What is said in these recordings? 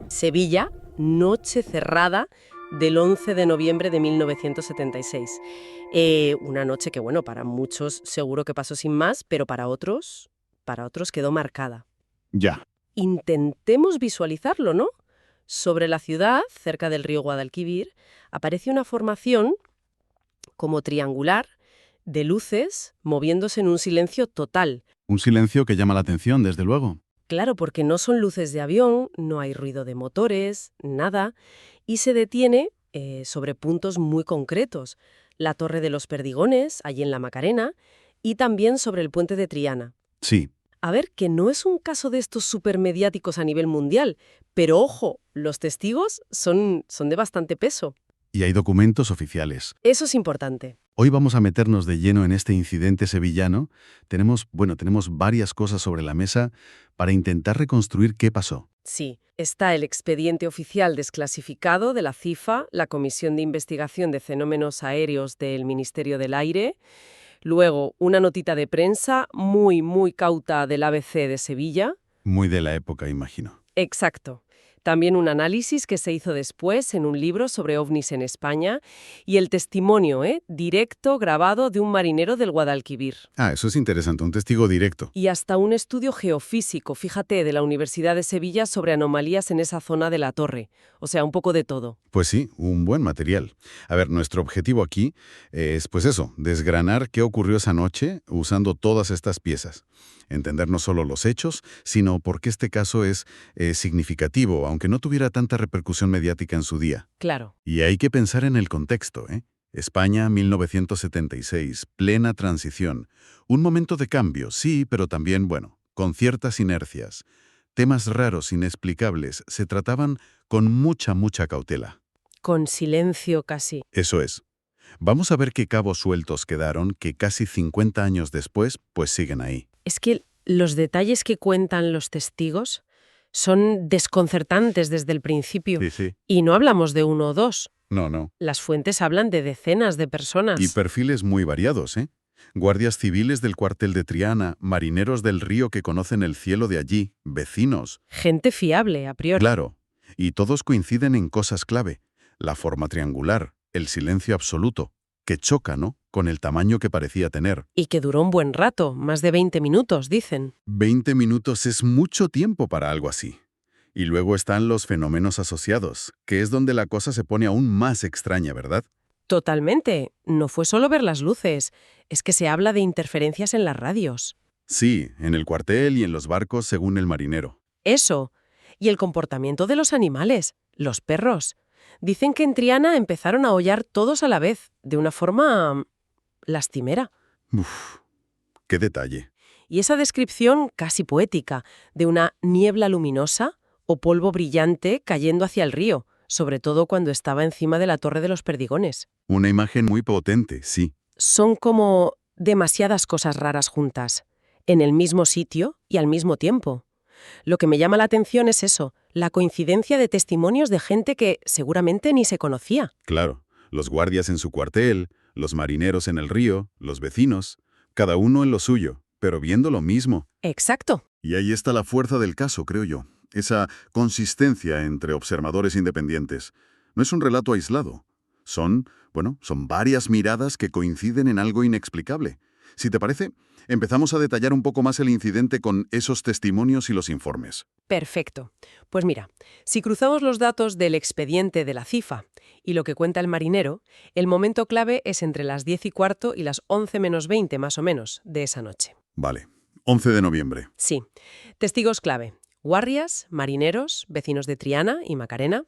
Sevilla, noche cerrada del 11 de noviembre de 1976. Una noche que, bueno, para muchos seguro que pasó sin más, pero para otros quedó marcada. Ya. Intentemos visualizarlo, ¿no? Sobre la ciudad, cerca del río Guadalquivir, aparece una formación como triangular de luces moviéndose en un silencio total. Un silencio que llama la atención, desde luego. Claro, porque no son luces de avión, no hay ruido de motores, nada, y se detiene sobre puntos muy concretos. La Torre de los Perdigones, allí en la Macarena, y también sobre el puente de Triana. Sí. A ver, que no es un caso de estos supermediáticos a nivel mundial, pero ojo, los testigos son de bastante peso. Y hay documentos oficiales. Eso es importante. Hoy vamos a meternos de lleno en este incidente sevillano. Tenemos varias cosas sobre la mesa para intentar reconstruir qué pasó. Sí, está el expediente oficial desclasificado de la CIFA, la Comisión de Investigación de Fenómenos Aéreos del Ministerio del Aire. Luego, una notita de prensa muy, muy cauta del ABC de Sevilla. Muy de la época, imagino. Exacto. También un análisis que se hizo después en un libro sobre ovnis en España y el testimonio, directo, grabado de un marinero del Guadalquivir. Ah, eso es interesante, un testigo directo. Y hasta un estudio geofísico, fíjate, de la Universidad de Sevilla sobre anomalías en esa zona de la torre. O sea, un poco de todo. Pues sí, un buen material. A ver, nuestro objetivo aquí es, pues eso, desgranar qué ocurrió esa noche usando todas estas piezas. Entender no solo los hechos, sino por qué este caso es significativo, aunque no tuviera tanta repercusión mediática en su día. Claro. Y hay que pensar en el contexto, ¿eh? España, 1976, plena transición. Un momento de cambio, sí, pero también, bueno, con ciertas inercias. Temas raros, inexplicables, se trataban con mucha cautela. Con silencio casi. Eso es. Vamos a ver qué cabos sueltos quedaron que casi 50 años después, pues siguen ahí. Es que los detalles que cuentan los testigos son desconcertantes desde el principio. Sí. Y no hablamos de uno o dos. No. Las fuentes hablan de decenas de personas. Y perfiles muy variados, ¿eh? Guardias civiles del cuartel de Triana, marineros del río que conocen el cielo de allí, vecinos. Gente fiable, a priori. Claro. Y todos coinciden en cosas clave. La forma triangular, el silencio absoluto, que choca, ¿no?, con el tamaño que parecía tener. Y que duró un buen rato, más de 20 minutos, dicen. 20 minutos es mucho tiempo para algo así. Y luego están los fenómenos asociados, que es donde la cosa se pone aún más extraña, ¿verdad? Totalmente. No fue solo ver las luces, es que se habla de interferencias en las radios. Sí, en el cuartel y en los barcos según el marinero. Eso. Y el comportamiento de los animales, los perros. Dicen que en Triana empezaron a aullar todos a la vez, de una forma lastimera. Uf, qué detalle. Y esa descripción casi poética de una niebla luminosa o polvo brillante cayendo hacia el río, sobre todo cuando estaba encima de la Torre de los Perdigones. Una imagen muy potente, sí. Son como demasiadas cosas raras juntas, en el mismo sitio y al mismo tiempo. Lo que me llama la atención es eso, la coincidencia de testimonios de gente que seguramente ni se conocía. Claro, los guardias en su cuartel, los marineros en el río, los vecinos, cada uno en lo suyo, pero viendo lo mismo. Exacto. Y ahí está la fuerza del caso, creo yo. Esa consistencia entre observadores independientes. No es un relato aislado. Son varias miradas que coinciden en algo inexplicable. Si te parece, empezamos a detallar un poco más el incidente con esos testimonios y los informes. Perfecto. Pues mira, si cruzamos los datos del expediente de la CIFA y lo que cuenta el marinero, el momento clave es entre las 10:15 y las 11 menos 20 más o menos de esa noche. Vale. 11 de noviembre. Sí. Testigos clave. Guardias, marineros, vecinos de Triana y Macarena.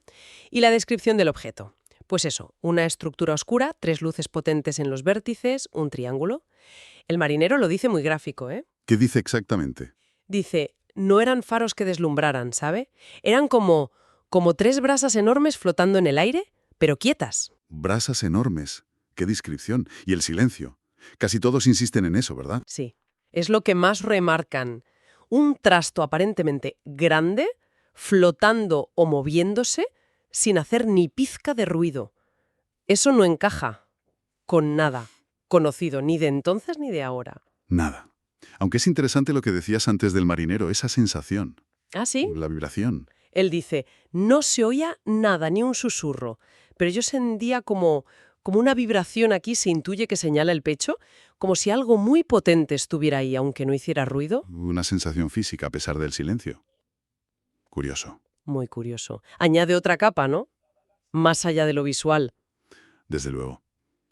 Y la descripción del objeto. Pues eso, una estructura oscura, 3 luces potentes en los vértices, un triángulo. El marinero lo dice muy gráfico, ¿eh? ¿Qué dice exactamente? Dice, no eran faros que deslumbraran, ¿sabe? Eran como 3 brasas enormes flotando en el aire, pero quietas. Brasas enormes. Qué descripción. Y el silencio. Casi todos insisten en eso, ¿verdad? Sí, es lo que más remarcan. Un trasto aparentemente grande, flotando o moviéndose, sin hacer ni pizca de ruido. Eso no encaja con nada conocido, ni de entonces ni de ahora. Nada. Aunque es interesante lo que decías antes del marinero, esa sensación, ¿Ah, sí? la vibración. Él dice, no se oía nada, ni un susurro, pero yo sentía como una vibración aquí, se intuye que señala el pecho, como si algo muy potente estuviera ahí, aunque no hiciera ruido. Una sensación física a pesar del silencio. Curioso. Muy curioso. Añade otra capa, ¿no? Más allá de lo visual. Desde luego.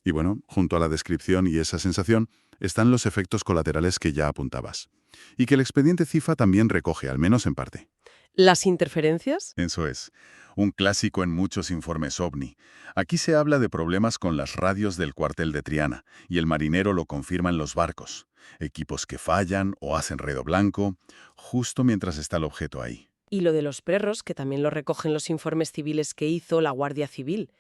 Y bueno, junto a la descripción y esa sensación están los efectos colaterales que ya apuntabas. Y que el expediente CIFA también recoge, al menos en parte. ¿Las interferencias? Eso es. Un clásico en muchos informes OVNI. Aquí se habla de problemas con las radios del cuartel de Triana, y el marinero lo confirma en los barcos. Equipos que fallan o hacen ruido blanco, justo mientras está el objeto ahí. Y lo de los perros, que también lo recogen los informes civiles que hizo la Guardia Civil.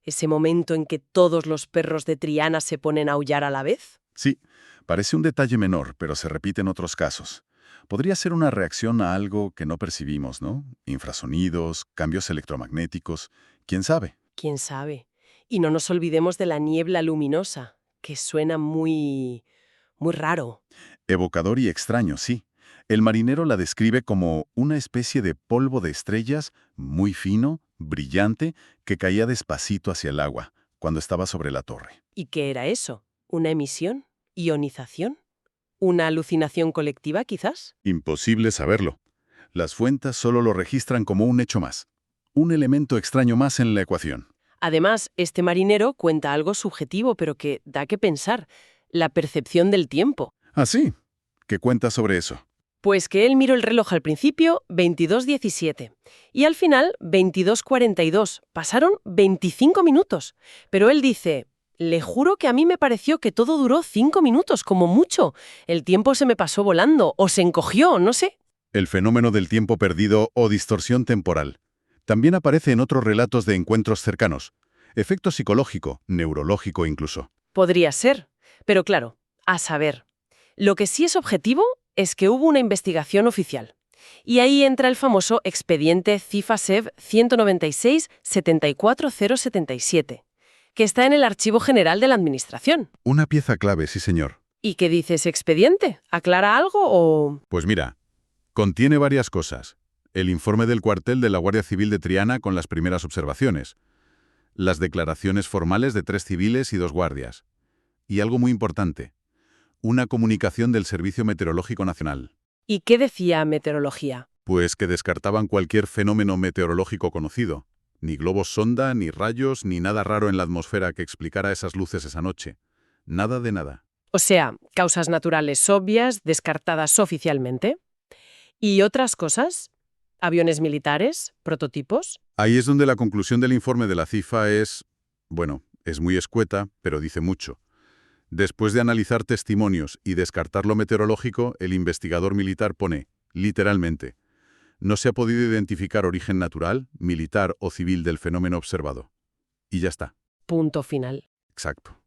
Ese momento en que todos los perros de Triana se ponen a aullar a la vez. Sí, parece un detalle menor, pero se repite en otros casos. Podría ser una reacción a algo que no percibimos, ¿no? Infrasonidos, cambios electromagnéticos, ¿quién sabe? ¿Quién sabe? Y no nos olvidemos de la niebla luminosa, que suena muy raro. Evocador y extraño, sí. El marinero la describe como una especie de polvo de estrellas muy fino, brillante, que caía despacito hacia el agua, cuando estaba sobre la torre. ¿Y qué era eso? ¿Una emisión? ¿Ionización? ¿Una alucinación colectiva, quizás? Imposible saberlo. Las fuentes solo lo registran como un hecho más. Un elemento extraño más en la ecuación. Además, este marinero cuenta algo subjetivo, pero que da que pensar, la percepción del tiempo. ¿Ah, sí? ¿Qué cuenta sobre eso? Pues que él miró el reloj al principio, 22:17, y al final, 22:42. Pasaron 25 minutos. Pero él dice, le juro que a mí me pareció que todo duró 5 minutos, como mucho. El tiempo se me pasó volando, o se encogió, no sé. El fenómeno del tiempo perdido o distorsión temporal. También aparece en otros relatos de encuentros cercanos. Efecto psicológico, neurológico incluso. Podría ser, pero claro, a saber. Lo que sí es objetivo es que hubo una investigación oficial. Y ahí entra el famoso expediente CIFA-SEV 196-74077, que está en el Archivo General de la Administración. Una pieza clave, sí señor. ¿Y qué dice ese expediente? ¿Aclara algo o...? Pues mira, contiene varias cosas. El informe del cuartel de la Guardia Civil de Triana con las primeras observaciones. Las declaraciones formales de 3 civiles y 2 guardias. Y algo muy importante. Una comunicación del Servicio Meteorológico Nacional. ¿Y qué decía meteorología? Pues que descartaban cualquier fenómeno meteorológico conocido. Ni globos sonda, ni rayos, ni nada raro en la atmósfera que explicara esas luces esa noche. Nada de nada. O sea, causas naturales obvias, descartadas oficialmente. ¿Y otras cosas? ¿Aviones militares? ¿Prototipos? Ahí es donde la conclusión del informe de la CIFA es... bueno, es muy escueta, pero dice mucho. Después de analizar testimonios y descartar lo meteorológico, el investigador militar pone, literalmente, no se ha podido identificar origen natural, militar o civil del fenómeno observado. Y ya está. Punto final. Exacto.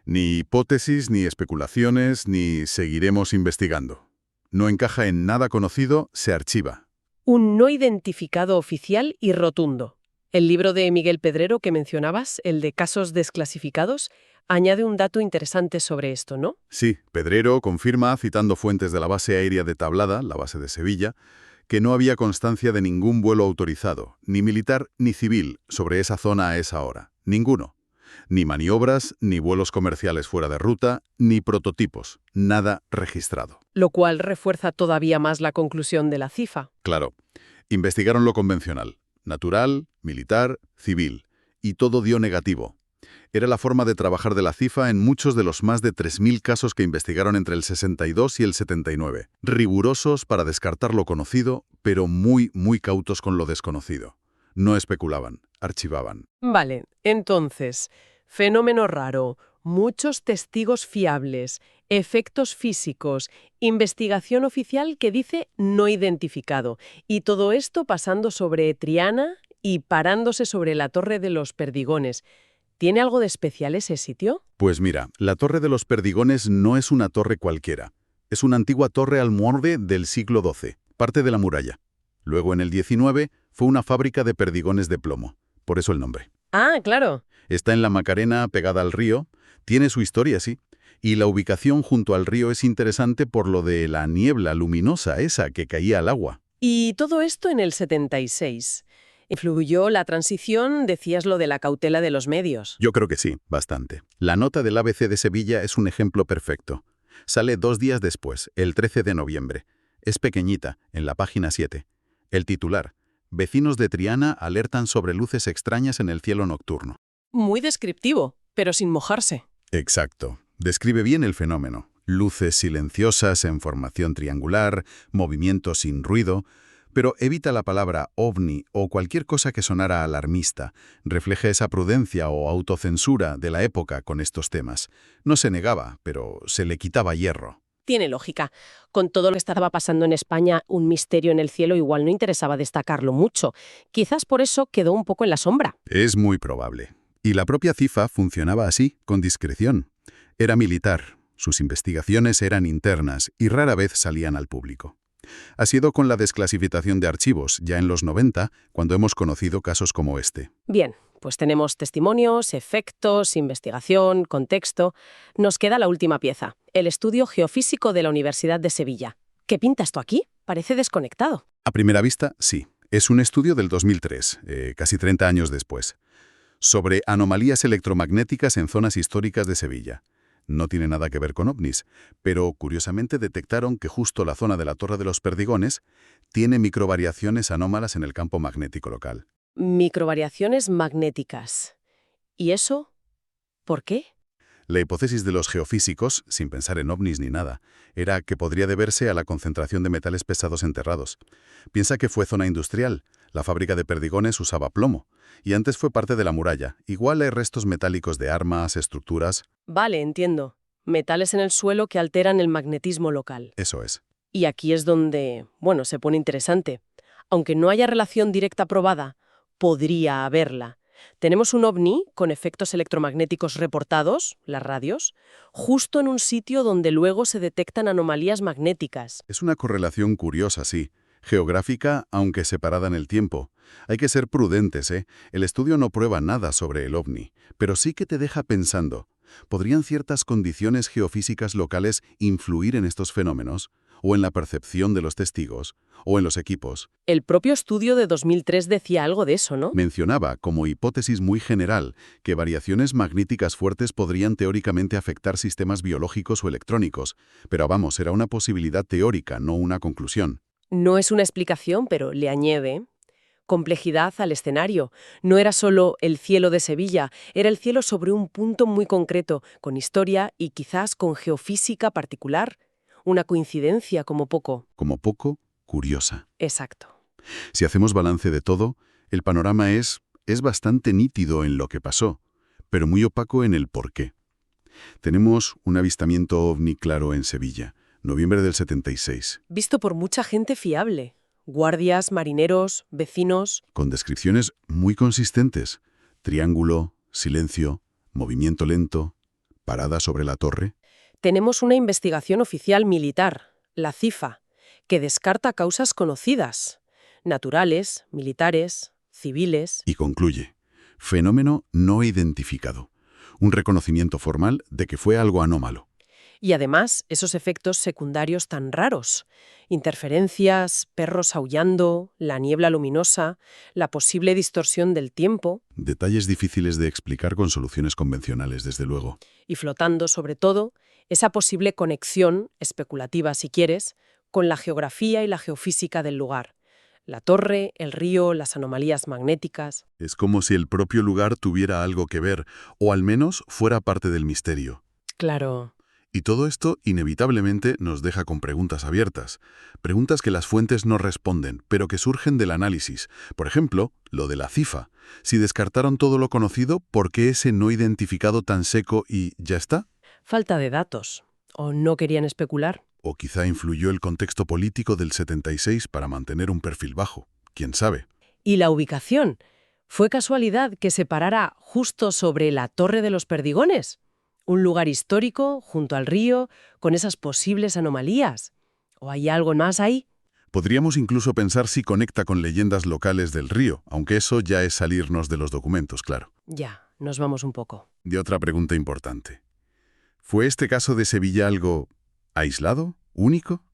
Ni hipótesis, ni especulaciones, ni seguiremos investigando. No encaja en nada conocido, se archiva. Un no identificado oficial y rotundo. El libro de Miguel Pedrero que mencionabas, el de casos desclasificados, añade un dato interesante sobre esto, ¿no? Sí, Pedrero confirma, citando fuentes de la base aérea de Tablada, la base de Sevilla, que no había constancia de ningún vuelo autorizado, ni militar ni civil, sobre esa zona a esa hora. Ninguno. Ni maniobras, ni vuelos comerciales fuera de ruta, ni prototipos. Nada registrado. Lo cual refuerza todavía más la conclusión de la CIFA. Claro. Investigaron lo convencional. Natural, militar, civil. Y todo dio negativo. Era la forma de trabajar de la CIFA en muchos de los más de 3.000 casos que investigaron entre el 62 y el 79. Rigurosos para descartar lo conocido, pero muy cautos con lo desconocido. No especulaban, archivaban. Vale, entonces, fenómeno raro, muchos testigos fiables, efectos físicos, investigación oficial que dice no identificado, y todo esto pasando sobre Triana y parándose sobre la Torre de los Perdigones. ¿Tiene algo de especial ese sitio? Pues mira, la Torre de los Perdigones no es una torre cualquiera. Es una antigua torre almohade del siglo XII, parte de la muralla. Luego, en el XIX, fue una fábrica de perdigones de plomo. Por eso el nombre. Ah, claro. Está en la Macarena, pegada al río. Tiene su historia, sí. Y la ubicación junto al río es interesante por lo de la niebla luminosa esa que caía al agua. Y todo esto en el 76. ¿Influyó la transición? Decías lo de la cautela de los medios. Yo creo que sí, bastante. La nota del ABC de Sevilla es un ejemplo perfecto. Sale 2 días después, el 13 de noviembre. Es pequeñita, en la página 7. El titular: Vecinos de Triana alertan sobre luces extrañas en el cielo nocturno. Muy descriptivo, pero sin mojarse. Exacto. Describe bien el fenómeno. Luces silenciosas en formación triangular, movimientos sin ruido, pero evita la palabra ovni o cualquier cosa que sonara alarmista. Refleja esa prudencia o autocensura de la época con estos temas. No se negaba, pero se le quitaba hierro. Tiene lógica. Con todo lo que estaba pasando en España, un misterio en el cielo igual no interesaba destacarlo mucho. Quizás por eso quedó un poco en la sombra. Es muy probable. Y la propia CIFA funcionaba así, con discreción. Era militar, sus investigaciones eran internas y rara vez salían al público. Ha sido con la desclasificación de archivos, ya en los 90, cuando hemos conocido casos como este. Bien, pues tenemos testimonios, efectos, investigación, contexto. Nos queda la última pieza, el estudio geofísico de la Universidad de Sevilla. ¿Qué pinta esto aquí? Parece desconectado. A primera vista, sí. Es un estudio del 2003, casi 30 años después, sobre anomalías electromagnéticas en zonas históricas de Sevilla. No tiene nada que ver con ovnis, pero curiosamente detectaron que justo la zona de la Torre de los Perdigones tiene microvariaciones anómalas en el campo magnético local. Microvariaciones magnéticas. ¿Y eso? ¿Por qué? La hipótesis de los geofísicos, sin pensar en ovnis ni nada, era que podría deberse a la concentración de metales pesados enterrados. Piensa que fue zona industrial. La fábrica de Perdigones usaba plomo, y antes fue parte de la muralla. Igual hay restos metálicos de armas, estructuras. Vale, entiendo. Metales en el suelo que alteran el magnetismo local. Eso es. Y aquí es donde, bueno, se pone interesante. Aunque no haya relación directa probada, podría haberla. Tenemos un ovni con efectos electromagnéticos reportados, las radios, justo en un sitio donde luego se detectan anomalías magnéticas. Es una correlación curiosa, sí. Geográfica, aunque separada en el tiempo. Hay que ser prudentes, ¿eh? El estudio no prueba nada sobre el ovni, pero sí que te deja pensando. ¿Podrían ciertas condiciones geofísicas locales influir en estos fenómenos? ¿O en la percepción de los testigos? ¿O en los equipos? El propio estudio de 2003 decía algo de eso, ¿no? Mencionaba, como hipótesis muy general, que variaciones magnéticas fuertes podrían teóricamente afectar sistemas biológicos o electrónicos, pero vamos, era una posibilidad teórica, no una conclusión. No es una explicación, pero le añade complejidad al escenario. No era solo el cielo de Sevilla, era el cielo sobre un punto muy concreto, con historia y quizás con geofísica particular. Una coincidencia como poco. Como poco, curiosa. Exacto. Si hacemos balance de todo, el panorama es bastante nítido en lo que pasó, pero muy opaco en el por qué. Tenemos un avistamiento ovni claro en Sevilla, noviembre del 76. Visto por mucha gente fiable. Guardias, marineros, vecinos. Con descripciones muy consistentes. Triángulo, silencio, movimiento lento, parada sobre la torre. Tenemos una investigación oficial militar, la CIFA, que descarta causas conocidas. Naturales, militares, civiles. Y concluye. Fenómeno no identificado. Un reconocimiento formal de que fue algo anómalo. Y además, esos efectos secundarios tan raros. Interferencias, perros aullando, la niebla luminosa, la posible distorsión del tiempo. Detalles difíciles de explicar con soluciones convencionales, desde luego. Y flotando, sobre todo, esa posible conexión, especulativa si quieres, con la geografía y la geofísica del lugar. La torre, el río, las anomalías magnéticas. Es como si el propio lugar tuviera algo que ver, o al menos fuera parte del misterio. Claro. Y todo esto inevitablemente nos deja con preguntas abiertas. Preguntas que las fuentes no responden, pero que surgen del análisis. Por ejemplo, lo de la CIFA. Si descartaron todo lo conocido, ¿por qué ese no identificado tan seco y ya está? Falta de datos. ¿O no querían especular? O quizá influyó el contexto político del 76 para mantener un perfil bajo. ¿Quién sabe? ¿Y la ubicación? ¿Fue casualidad que se parara justo sobre la Torre de los Perdigones? Un lugar histórico, junto al río, con esas posibles anomalías. ¿O hay algo más ahí? Podríamos incluso pensar si conecta con leyendas locales del río, aunque eso ya es salirnos de los documentos, claro. Ya, nos vamos un poco. De otra pregunta importante. ¿Fue este caso de Sevilla algo aislado, único?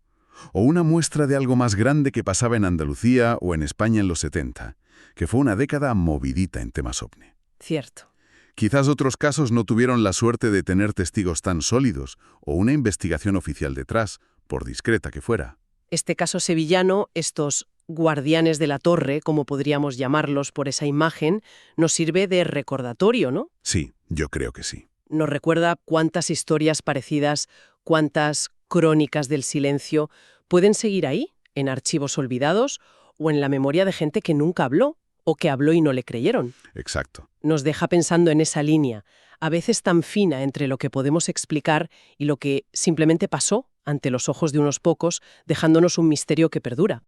O una muestra de algo más grande que pasaba en Andalucía o en España en los 70, que fue una década movidita en temas ovni. Cierto. Quizás otros casos no tuvieron la suerte de tener testigos tan sólidos o una investigación oficial detrás, por discreta que fuera. Este caso sevillano, estos guardianes de la torre, como podríamos llamarlos por esa imagen, nos sirve de recordatorio, ¿no? Sí, yo creo que sí. Nos recuerda cuántas historias parecidas, cuántas crónicas del silencio pueden seguir ahí, en archivos olvidados o en la memoria de gente que nunca habló o que habló y no le creyeron. Exacto. Nos deja pensando en esa línea, a veces tan fina entre lo que podemos explicar y lo que simplemente pasó ante los ojos de unos pocos, dejándonos un misterio que perdura.